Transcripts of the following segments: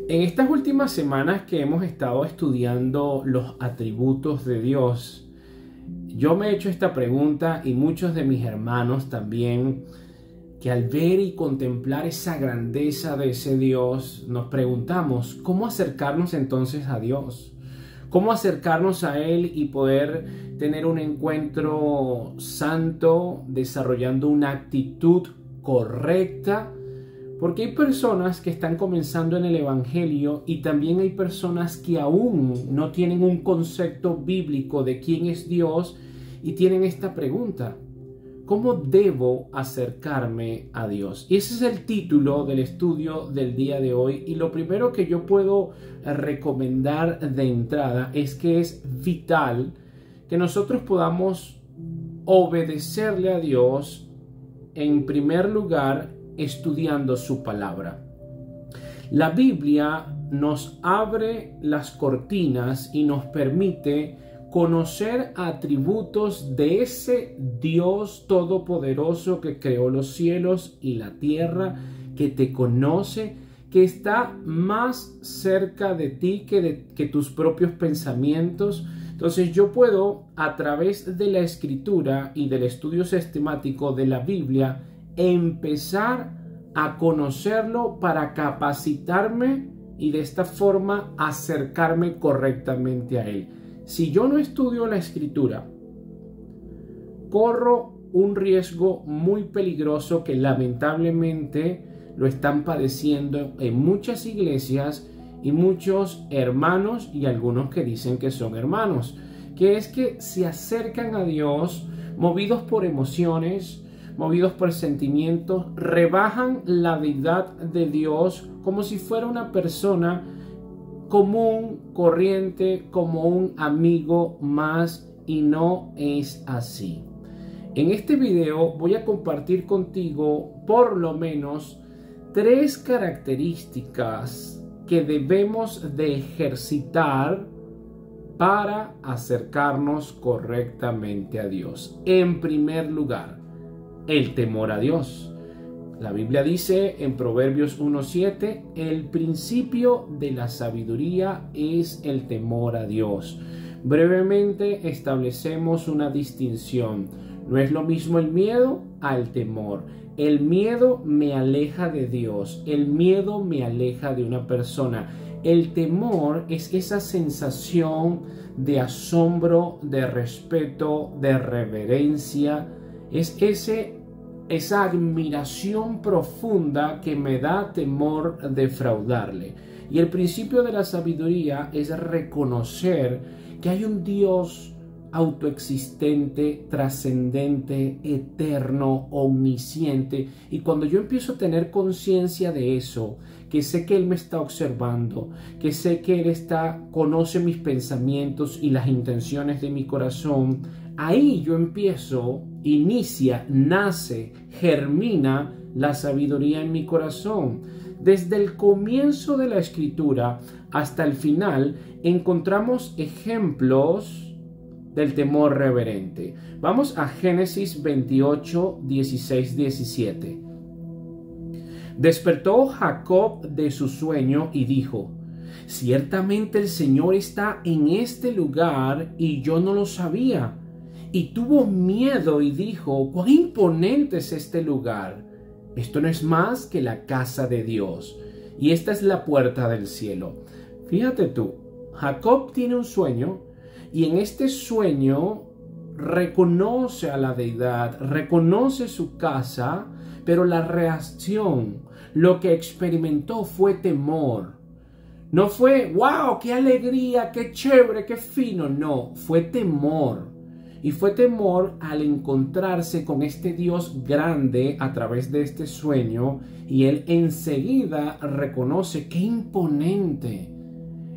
En estas últimas semanas que hemos estado estudiando los atributos de Dios, yo me he hecho esta pregunta y muchos de mis hermanos también, que al ver y contemplar esa grandeza de ese Dios, nos preguntamos, ¿cómo acercarnos entonces a Dios? ¿Cómo acercarnos a Él y poder tener un encuentro santo, desarrollando una actitud correcta? Porque hay personas que están comenzando en el Evangelio y también hay personas que aún no tienen un concepto bíblico de quién es Dios y tienen esta pregunta: ¿cómo debo acercarme a Dios? Y ese es el título del estudio del día de hoy. Y lo primero que yo puedo recomendar de entrada es que es vital que nosotros podamos obedecerle a Dios, en primer lugar, estudiando su palabra. La Biblia nos abre las cortinas y nos permite conocer atributos de ese Dios todopoderoso que creó los cielos y la tierra, que te conoce, que está más cerca de ti que tus propios pensamientos. Entonces yo puedo, a través de la escritura y del estudio sistemático de la Biblia, empezar a conocerlo para capacitarme y de esta forma acercarme correctamente a Él. Si yo no estudio la escritura, corro un riesgo muy peligroso que lamentablemente lo están padeciendo en muchas iglesias y muchos hermanos y algunos que dicen que son hermanos, que es que se acercan a Dios movidos por emociones, movidos por sentimientos, rebajan la deidad de Dios como si fuera una persona común, corriente, como un amigo más, y no es así. En este video voy a compartir contigo por lo menos 3 características que debemos de ejercitar para acercarnos correctamente a Dios. En primer lugar, el temor a Dios. La Biblia dice en Proverbios 1:7, el principio de la sabiduría es el temor a Dios. Brevemente establecemos una distinción. No es lo mismo el miedo al temor. El miedo me aleja de Dios. El miedo me aleja de una persona. El temor es esa sensación de asombro, de respeto, de reverencia. Es esa admiración profunda que me da temor defraudarle. Y el principio de la sabiduría es reconocer que hay un Dios autoexistente, trascendente, eterno, omnisciente. Y cuando yo empiezo a tener conciencia de eso, que sé que Él me está observando, que sé que Él conoce mis pensamientos y las intenciones de mi corazón, ahí yo nace, germina la sabiduría en mi corazón. Desde el comienzo de la escritura hasta el final encontramos ejemplos del temor reverente. Vamos a Génesis 28, 16, 17. Despertó Jacob de su sueño y dijo: ciertamente el Señor está en este lugar y yo no lo sabía. Y tuvo miedo y dijo: cuán imponente es este lugar. Esto no es más que la casa de Dios, y esta es la puerta del cielo. Fíjate tú, Jacob tiene un sueño, y en este sueño reconoce a la deidad, reconoce su casa, pero la reacción, lo que experimentó fue temor. No fue, wow, qué alegría, qué chévere, qué fino. No, fue temor. Y fue temor al encontrarse con este Dios grande a través de este sueño, y él enseguida reconoce: qué imponente.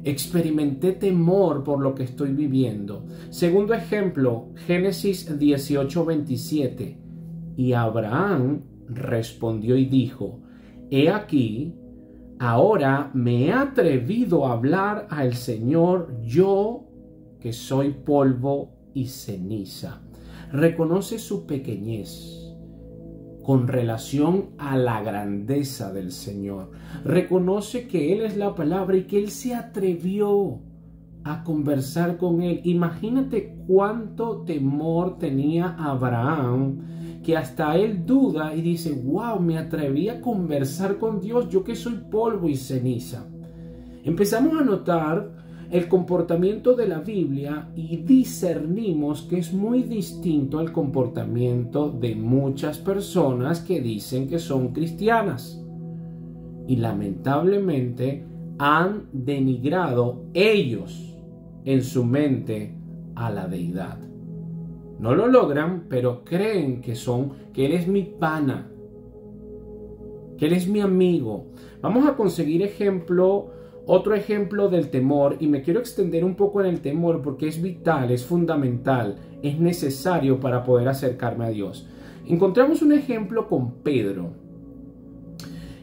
Experimenté temor por lo que estoy viviendo. Segundo ejemplo, Génesis 18, 27. Y Abraham respondió y dijo: he aquí, ahora me he atrevido a hablar al Señor, yo que soy polvo y ceniza. Reconoce su pequeñez, con relación a la grandeza del Señor. Reconoce que Él es la palabra y que Él se atrevió a conversar con Él. Imagínate cuánto temor tenía Abraham, que hasta él duda y dice, wow, me atreví a conversar con Dios, yo que soy polvo y ceniza. Empezamos a notar el comportamiento de la Biblia y discernimos que es muy distinto al comportamiento de muchas personas que dicen que son cristianas. Y lamentablemente han denigrado ellos en su mente a la deidad. No lo logran, pero creen que Él es mi pana, que Él es mi amigo. Vamos a conseguir otro ejemplo del temor, y me quiero extender un poco en el temor porque es vital, es fundamental, es necesario para poder acercarme a Dios. Encontramos un ejemplo con Pedro.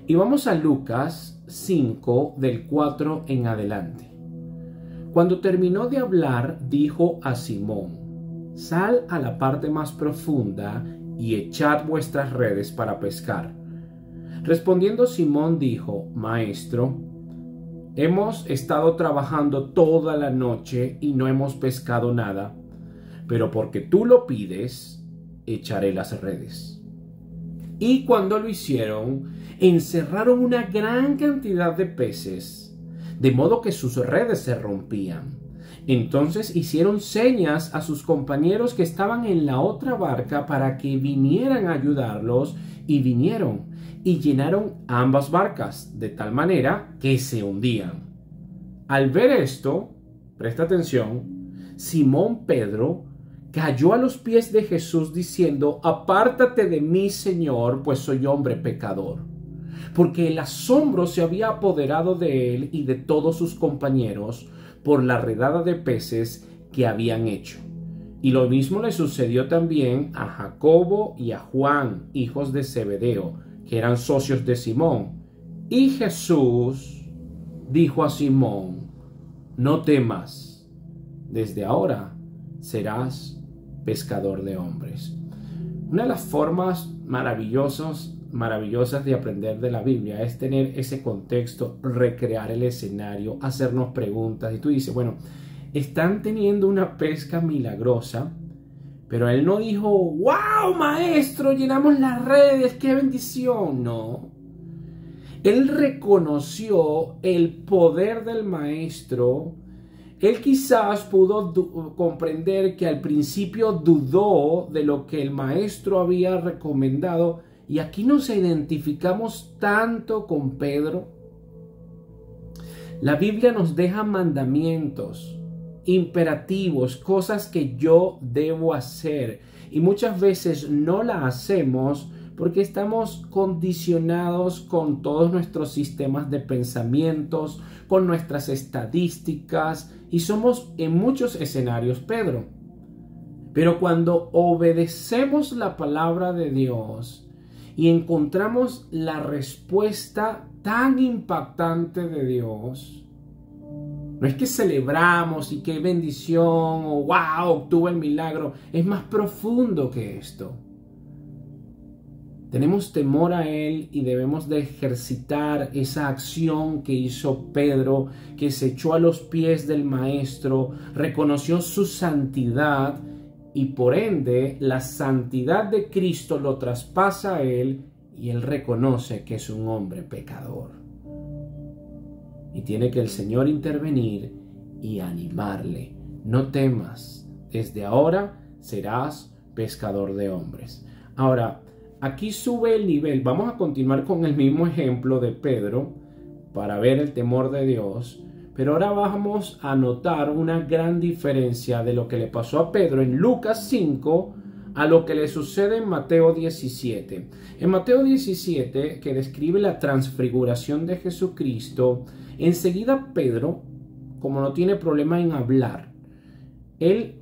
Y vamos a Lucas 5, del 4 en adelante. Cuando terminó de hablar, dijo a Simón: sal a la parte más profunda y echad vuestras redes para pescar. Respondiendo Simón dijo: Maestro, hemos estado trabajando toda la noche y no hemos pescado nada, pero porque tú lo pides, echaré las redes. Y cuando lo hicieron, encerraron una gran cantidad de peces, de modo que sus redes se rompían. Entonces hicieron señas a sus compañeros que estaban en la otra barca para que vinieran a ayudarlos, y vinieron y llenaron ambas barcas de tal manera que se hundían. Al ver esto, presta atención, Simón Pedro cayó a los pies de Jesús diciendo: apártate de mí, Señor, pues soy hombre pecador. Porque el asombro se había apoderado de él y de todos sus compañeros por la redada de peces que habían hecho. Y lo mismo le sucedió también a Jacobo y a Juan, hijos de Zebedeo, que eran socios de Simón. Y Jesús dijo a Simón: no temas, desde ahora serás pescador de hombres. Una de las formas maravillosas de aprender de la Biblia es tener ese contexto, recrear el escenario, hacernos preguntas. Y tú dices, bueno, están teniendo una pesca milagrosa, pero él no dijo: wow, maestro, llenamos las redes, qué bendición. No, él reconoció el poder del maestro. Él quizás pudo comprender que al principio dudó de lo que el maestro había recomendado. Y aquí nos identificamos tanto con Pedro. La Biblia nos deja mandamientos, imperativos, cosas que yo debo hacer. Y muchas veces no la hacemos porque estamos condicionados con todos nuestros sistemas de pensamientos, con nuestras estadísticas, y somos en muchos escenarios Pedro. Pero cuando obedecemos la palabra de Dios y encontramos la respuesta tan impactante de Dios, no es que celebramos y qué bendición o wow, obtuve el milagro. Es más profundo que esto. Tenemos temor a Él y debemos de ejercitar esa acción que hizo Pedro, que se echó a los pies del Maestro, reconoció su santidad y por ende la santidad de Cristo lo traspasa a Él y Él reconoce que es un hombre pecador. Y tiene que el Señor intervenir y animarle. No temas, desde ahora serás pescador de hombres. Ahora, aquí sube el nivel. Vamos a continuar con el mismo ejemplo de Pedro para ver el temor de Dios. Pero ahora vamos a notar una gran diferencia de lo que le pasó a Pedro en Lucas 5 a lo que le sucede en Mateo 17. En Mateo 17, que describe la transfiguración de Jesucristo, enseguida Pedro, como no tiene problema en hablar, él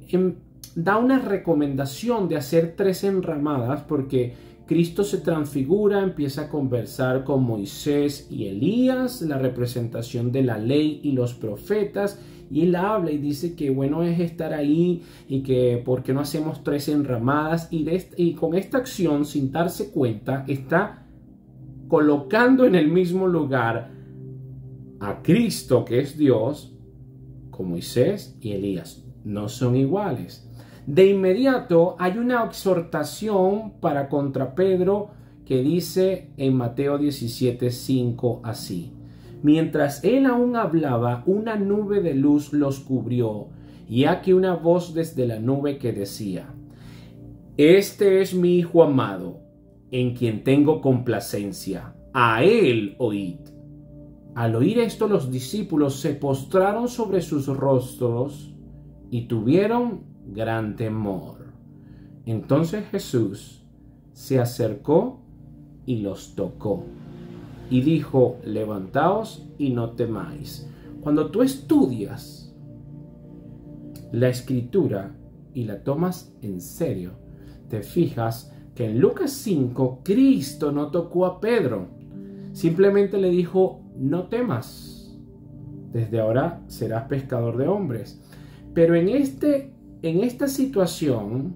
da una recomendación de hacer 3 enramadas porque Cristo se transfigura, empieza a conversar con Moisés y Elías, la representación de la ley y los profetas, y él habla y dice que bueno es estar ahí y que por qué no hacemos 3 enramadas, y con esta acción, sin darse cuenta, está colocando en el mismo lugar a Cristo, que es Dios, con Moisés y Elías. No son iguales. De inmediato hay una exhortación para contra Pedro que dice en Mateo 17:5 así: mientras él aún hablaba, una nube de luz los cubrió, y aquí una voz desde la nube que decía: este es mi Hijo amado, en quien tengo complacencia, a él oíd. Al oír esto, los discípulos se postraron sobre sus rostros y tuvieron gran temor. Entonces Jesús se acercó y los tocó y dijo: levantaos y no temáis. Cuando tú estudias la escritura y la tomas en serio, te fijas que en Lucas 5 Cristo no tocó a Pedro, simplemente le dijo: no temas, desde ahora serás pescador de hombres. Pero en esta situación,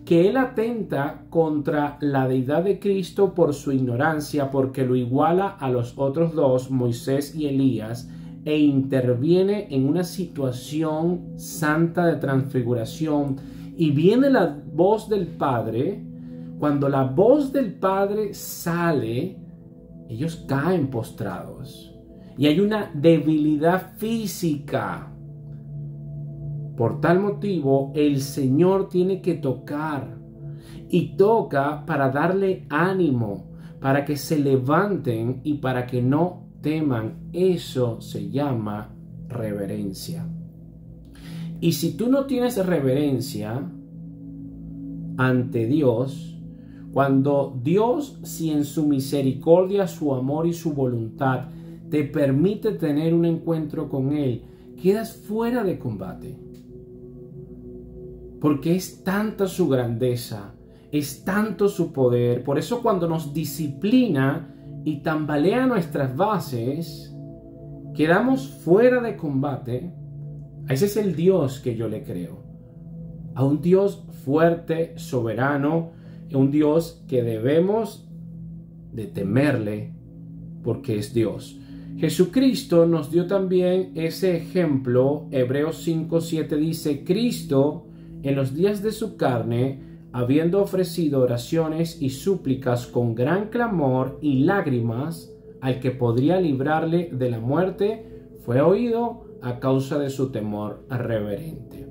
que él atenta contra la deidad de Cristo por su ignorancia, porque lo iguala a los otros dos, Moisés y Elías, e interviene en una situación santa de transfiguración, y viene la voz del Padre. Cuando la voz del Padre sale, ellos caen postrados y hay una debilidad física. Por tal motivo, el Señor tiene que tocar, y toca para darle ánimo, para que se levanten y para que no teman. Eso se llama reverencia. Y si tú no tienes reverencia ante Dios, cuando Dios, si en su misericordia, su amor y su voluntad te permite tener un encuentro con Él, quedas fuera de combate. Porque es tanta su grandeza, es tanto su poder. Por eso cuando nos disciplina y tambalea nuestras bases, quedamos fuera de combate. Ese es el Dios que yo le creo. A un Dios fuerte, soberano, un Dios que debemos de temerle porque es Dios. Jesucristo nos dio también ese ejemplo. Hebreos 5:7 dice: Cristo, en los días de su carne, habiendo ofrecido oraciones y súplicas con gran clamor y lágrimas al que podría librarle de la muerte, fue oído a causa de su temor reverente.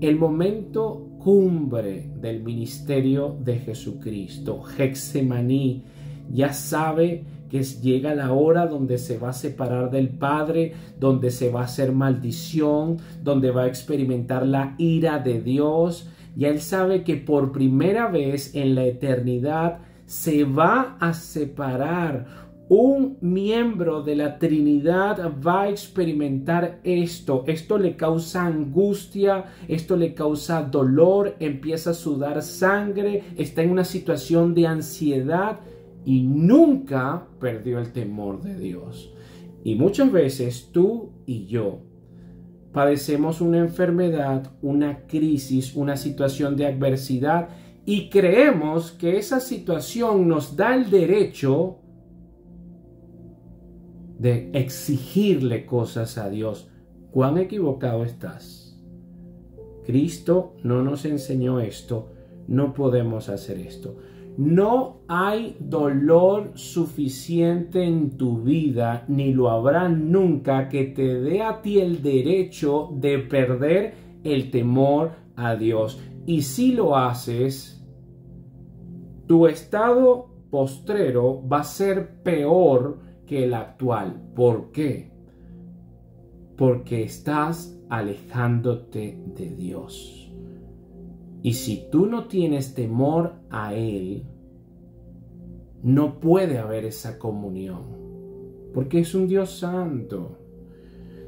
El momento cumbre del ministerio de Jesucristo, Getsemaní, ya sabe que llega la hora donde se va a separar del Padre, donde se va a hacer maldición, donde va a experimentar la ira de Dios. Ya él sabe que por primera vez en la eternidad se va a separar. Un miembro de la Trinidad va a experimentar esto. Esto le causa angustia, esto le causa dolor, empieza a sudar sangre, está en una situación de ansiedad y nunca perdió el temor de Dios. Y muchas veces tú y yo padecemos una enfermedad, una crisis, una situación de adversidad y creemos que esa situación nos da el derecho de exigirle cosas a Dios. ¿Cuán equivocado estás? Cristo no nos enseñó esto. No podemos hacer esto. No hay dolor suficiente en tu vida, ni lo habrá nunca, que te dé a ti el derecho de perder el temor a Dios. Y si lo haces, tu estado postrero va a ser peor que el actual. ¿Por qué? Porque estás alejándote de Dios. Y si tú no tienes temor a Él, no puede haber esa comunión, porque es un Dios santo.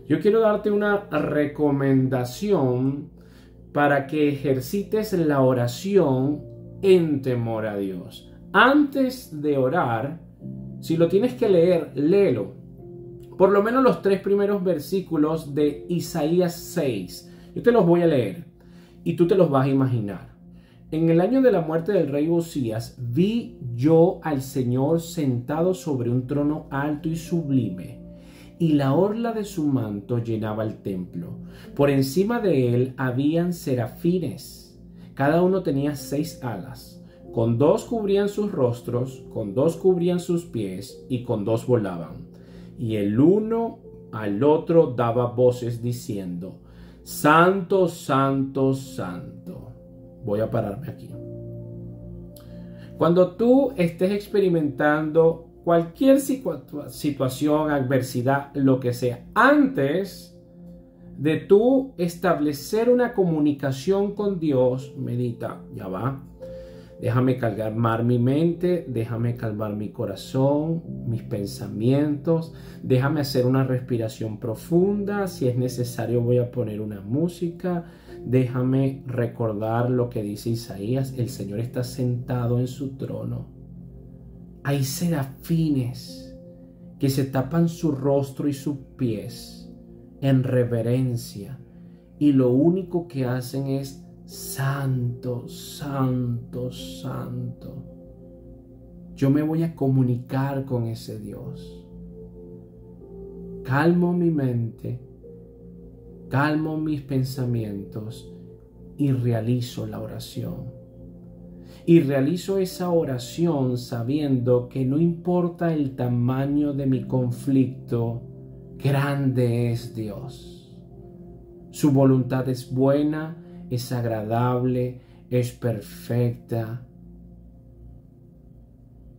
Yo quiero darte una recomendación para que ejercites la oración en temor a Dios. Antes de orar, si lo tienes que leer, léelo. Por lo menos los 3 primeros versículos de Isaías 6. Yo te los voy a leer y tú te los vas a imaginar. En el año de la muerte del rey Usías, vi yo al Señor sentado sobre un trono alto y sublime, y la orla de su manto llenaba el templo. Por encima de él habían serafines. Cada uno tenía 6 alas. Con 2 cubrían sus rostros, con 2 cubrían sus pies, y con 2 volaban. Y el uno al otro daba voces diciendo: Santo, Santo, Santo. Voy a pararme aquí. Cuando tú estés experimentando cualquier situación, adversidad, lo que sea, antes de tú establecer una comunicación con Dios, medita, ya va. Déjame calmar mi mente, déjame calmar mi corazón, mis pensamientos, déjame hacer una respiración profunda, si es necesario voy a poner una música, déjame recordar lo que dice Isaías, el Señor está sentado en su trono. Hay serafines que se tapan su rostro y sus pies en reverencia y lo único que hacen es Santo, Santo, Santo. Yo me voy a comunicar con ese Dios. Calmo mi mente, calmo mis pensamientos y realizo la oración. Y realizo esa oración sabiendo que no importa el tamaño de mi conflicto, grande es Dios. Su voluntad es buena, es agradable, es perfecta.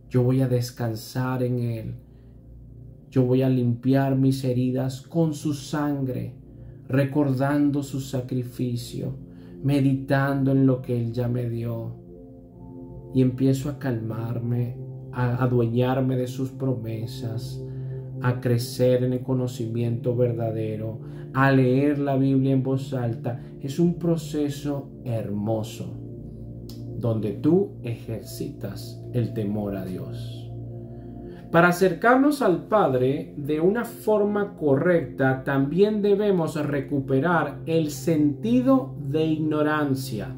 Yo voy a descansar en Él. Yo voy a limpiar mis heridas con su sangre, recordando su sacrificio, meditando en lo que Él ya me dio. Y empiezo a calmarme, a adueñarme de sus promesas, a crecer en el conocimiento verdadero, a leer la Biblia en voz alta. Es un proceso hermoso donde tú ejercitas el temor a Dios. Para acercarnos al Padre de una forma correcta, también debemos recuperar el sentido de ignorancia.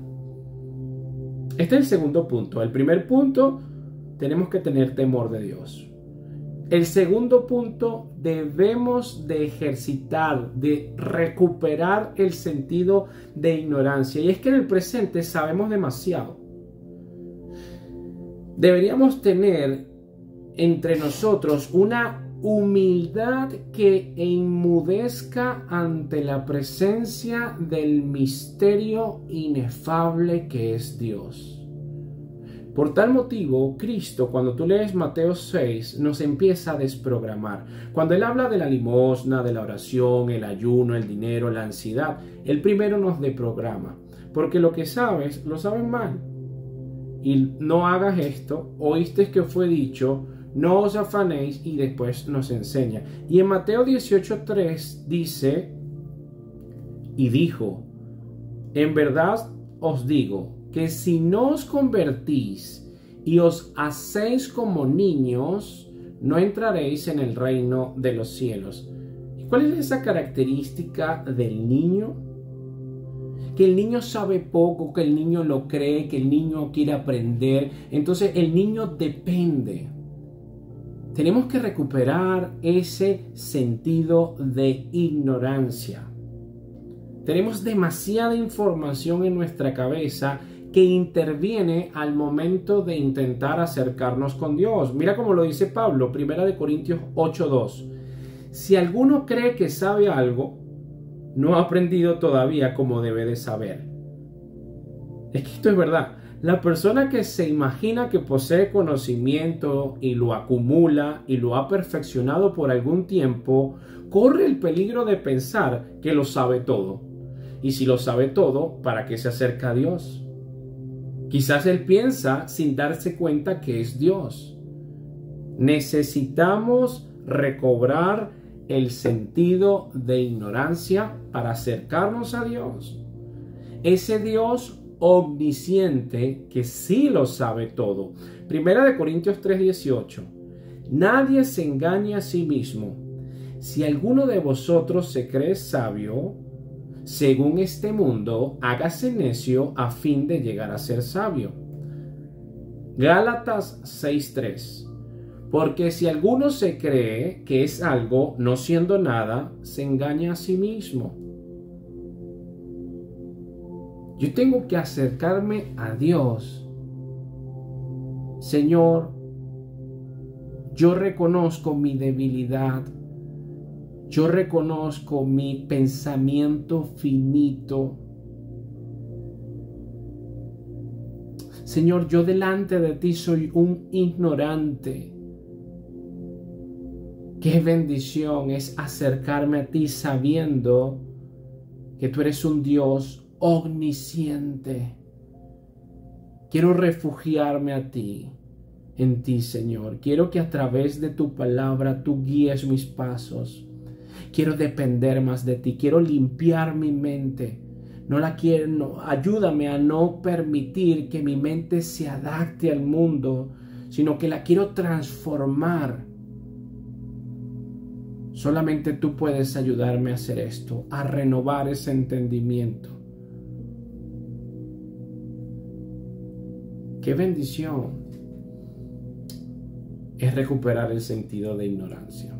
Este es el segundo punto. El primer punto, tenemos que tener temor de Dios. El segundo punto, debemos de ejercitar, de recuperar el sentido de ignorancia. Y es que en el presente sabemos demasiado. Deberíamos tener entre nosotros una humildad que enmudezca ante la presencia del misterio inefable que es Dios. Por tal motivo, Cristo, cuando tú lees Mateo 6, nos empieza a desprogramar. Cuando Él habla de la limosna, de la oración, el ayuno, el dinero, la ansiedad, Él primero nos desprograma. Porque lo que sabes, lo sabes mal. Y no hagas esto, oíste que fue dicho, no os afanéis, y después nos enseña. Y en Mateo 18:3 dice, y dijo, en verdad os digo, que si no os convertís y os hacéis como niños, no entraréis en el reino de los cielos. ¿Y cuál es esa característica del niño? Que el niño sabe poco, que el niño lo cree, que el niño quiere aprender. Entonces el niño depende. Tenemos que recuperar ese sentido de ignorancia. Tenemos demasiada información en nuestra cabeza que interviene al momento de intentar acercarnos con Dios. Mira cómo lo dice Pablo, 1 Corintios 8:2. Si alguno cree que sabe algo, no ha aprendido todavía como debe de saber. Es que esto es verdad. La persona que se imagina que posee conocimiento y lo acumula y lo ha perfeccionado por algún tiempo, corre el peligro de pensar que lo sabe todo. Y si lo sabe todo, ¿para qué se acerca a Dios? Quizás él piensa sin darse cuenta que es Dios. Necesitamos recobrar el sentido de ignorancia para acercarnos a Dios. Ese Dios omnisciente que sí lo sabe todo. Primera de Corintios 3:18. Nadie se engaña a sí mismo. Si alguno de vosotros se cree sabio, según este mundo, hágase necio a fin de llegar a ser sabio. Gálatas 6:3. Porque si alguno se cree que es algo, no siendo nada, se engaña a sí mismo. Yo tengo que acercarme a Dios. Señor, yo reconozco mi debilidad. Yo reconozco mi pensamiento finito. Señor, yo delante de ti soy un ignorante. Qué bendición es acercarme a ti sabiendo que tú eres un Dios omnisciente. Quiero refugiarme a ti, en ti, Señor. Quiero que a través de tu palabra tú guíes mis pasos. Quiero depender más de ti. Quiero limpiar mi mente. Ayúdame a no permitir que mi mente se adapte al mundo, sino que la quiero transformar. Solamente tú puedes ayudarme a hacer esto, a renovar ese entendimiento. ¡Qué bendición es recuperar el sentido de ignorancia!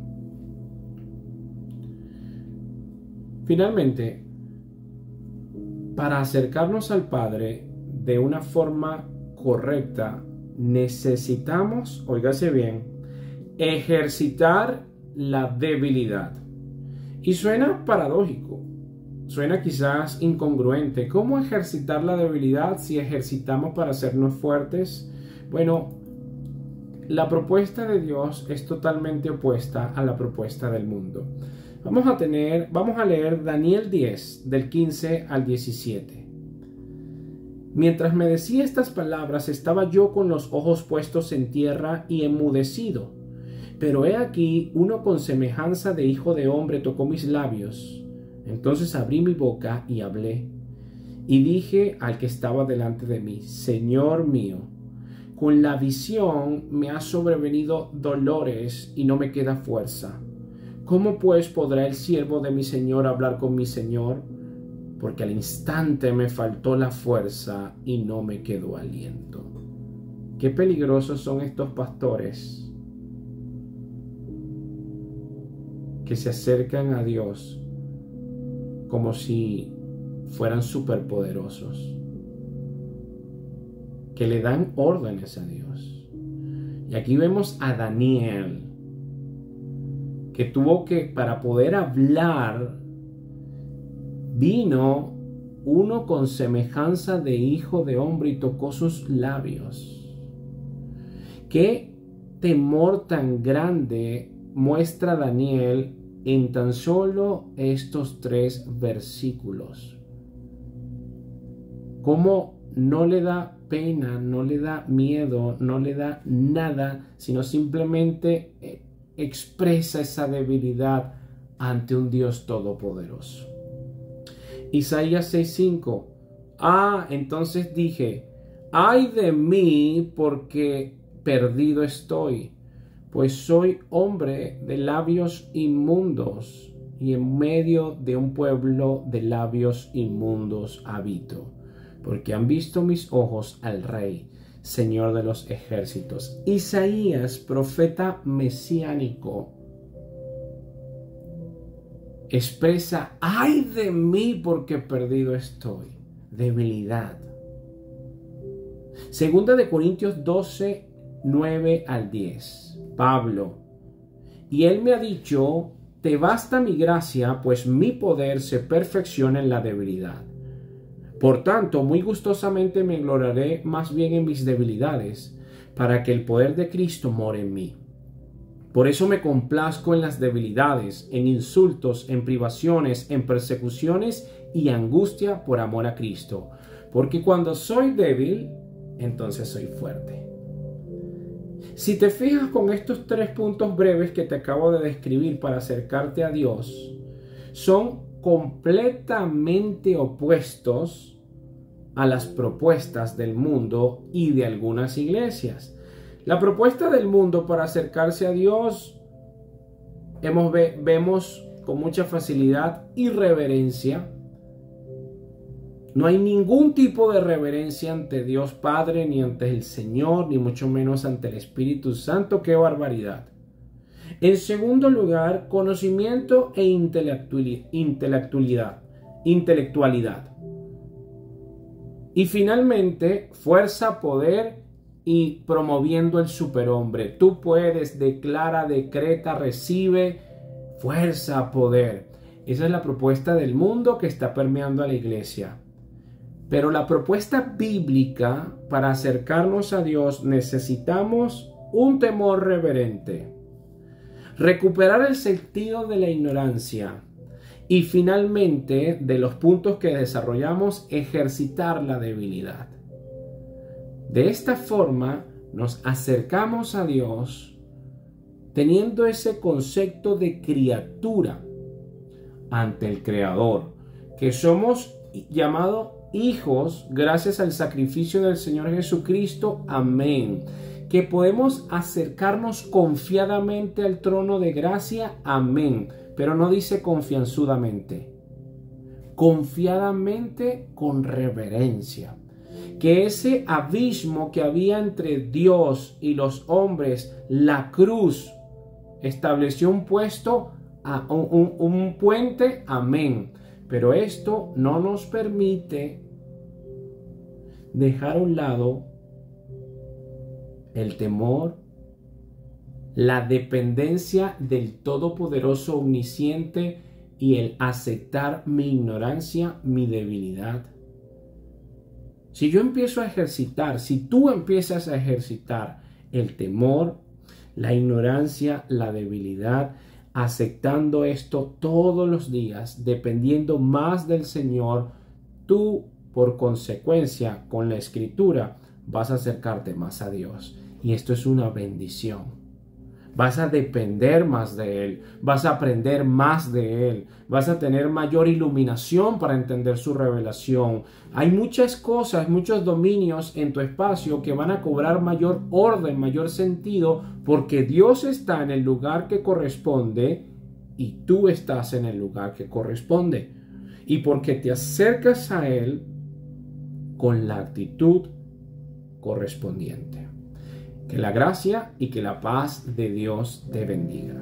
Finalmente, para acercarnos al Padre de una forma correcta, necesitamos, óigase bien, ejercitar la debilidad. Y suena paradójico, suena quizás incongruente. ¿Cómo ejercitar la debilidad si ejercitamos para hacernos fuertes? Bueno, la propuesta de Dios es totalmente opuesta a la propuesta del mundo. Vamos a leer Daniel 10, del 15 al 17. Mientras me decía estas palabras, estaba yo con los ojos puestos en tierra y enmudecido. Pero he aquí, uno con semejanza de hijo de hombre tocó mis labios. Entonces abrí mi boca y hablé. Y dije al que estaba delante de mí: Señor mío, con la visión me ha sobrevenido dolores y no me queda fuerza. ¿Cómo pues podrá el siervo de mi Señor hablar con mi Señor? Porque al instante me faltó la fuerza y no me quedó aliento. Qué peligrosos son estos pastores que se acercan a Dios como si fueran superpoderosos, que le dan órdenes a Dios. Y aquí vemos a Daniel, que tuvo que, para poder hablar, vino uno con semejanza de hijo de hombre y tocó sus labios. Qué temor tan grande muestra Daniel en tan solo estos 3 versículos. Cómo no le da pena, no le da miedo, no le da nada, sino simplemente expresa esa debilidad ante un Dios todopoderoso. Isaías 6:5. Entonces dije: ay de mí, porque perdido estoy, pues soy hombre de labios inmundos, y en medio de un pueblo de labios inmundos habito, porque han visto mis ojos al Rey, Señor de los ejércitos. Isaías, profeta mesiánico, expresa: ay de mí, porque perdido estoy. Debilidad. Segunda de Corintios 12, 9 al 10. Pablo: y él me ha dicho: te basta mi gracia, pues mi poder se perfecciona en la debilidad. Por tanto, muy gustosamente me gloriaré más bien en mis debilidades, para que el poder de Cristo more en mí. Por eso me complazco en las debilidades, en insultos, en privaciones, en persecuciones y angustia por amor a Cristo. Porque cuando soy débil, entonces soy fuerte. Si te fijas, con estos 3 puntos breves que te acabo de describir para acercarte a Dios, son completamente opuestos a las propuestas del mundo y de algunas iglesias. La propuesta del mundo para acercarse a Dios vemos con mucha facilidad irreverencia. No hay ningún tipo de reverencia ante Dios Padre, ni ante el Señor, ni mucho menos ante el Espíritu Santo. ¡Qué barbaridad! En segundo lugar, conocimiento e intelectualidad. Y finalmente, fuerza, poder y promoviendo el superhombre. Tú puedes, declara, decreta, recibe fuerza, poder. Esa es la propuesta del mundo que está permeando a la iglesia. Pero la propuesta bíblica para acercarnos a Dios necesitamos un temor reverente, recuperar el sentido de la ignorancia y finalmente, de los puntos que desarrollamos, ejercitar la debilidad. De esta forma nos acercamos a Dios teniendo ese concepto de criatura ante el Creador, que somos llamados hijos gracias al sacrificio del Señor Jesucristo. Amén. Que podemos acercarnos confiadamente al trono de gracia. Amén. Pero no dice confianzudamente. Confiadamente, con reverencia. Que ese abismo que había entre Dios y los hombres, la cruz, estableció un puente. Amén. Pero esto no nos permite dejar a un lado el temor, la dependencia del Todopoderoso Omnisciente y el aceptar mi ignorancia, mi debilidad. Si yo empiezo a ejercitar, si tú empiezas a ejercitar el temor, la ignorancia, la debilidad, aceptando esto todos los días, dependiendo más del Señor, tú, por consecuencia, con la Escritura, vas a acercarte más a Dios. Y esto es una bendición. Vas a depender más de Él, vas a aprender más de Él, vas a tener mayor iluminación para entender su revelación. Hay muchas cosas, muchos dominios en tu espacio que van a cobrar mayor orden, mayor sentido, porque Dios está en el lugar que corresponde y tú estás en el lugar que corresponde. Y porque te acercas a Él con la actitud correspondiente. Que la gracia y que la paz de Dios te bendiga.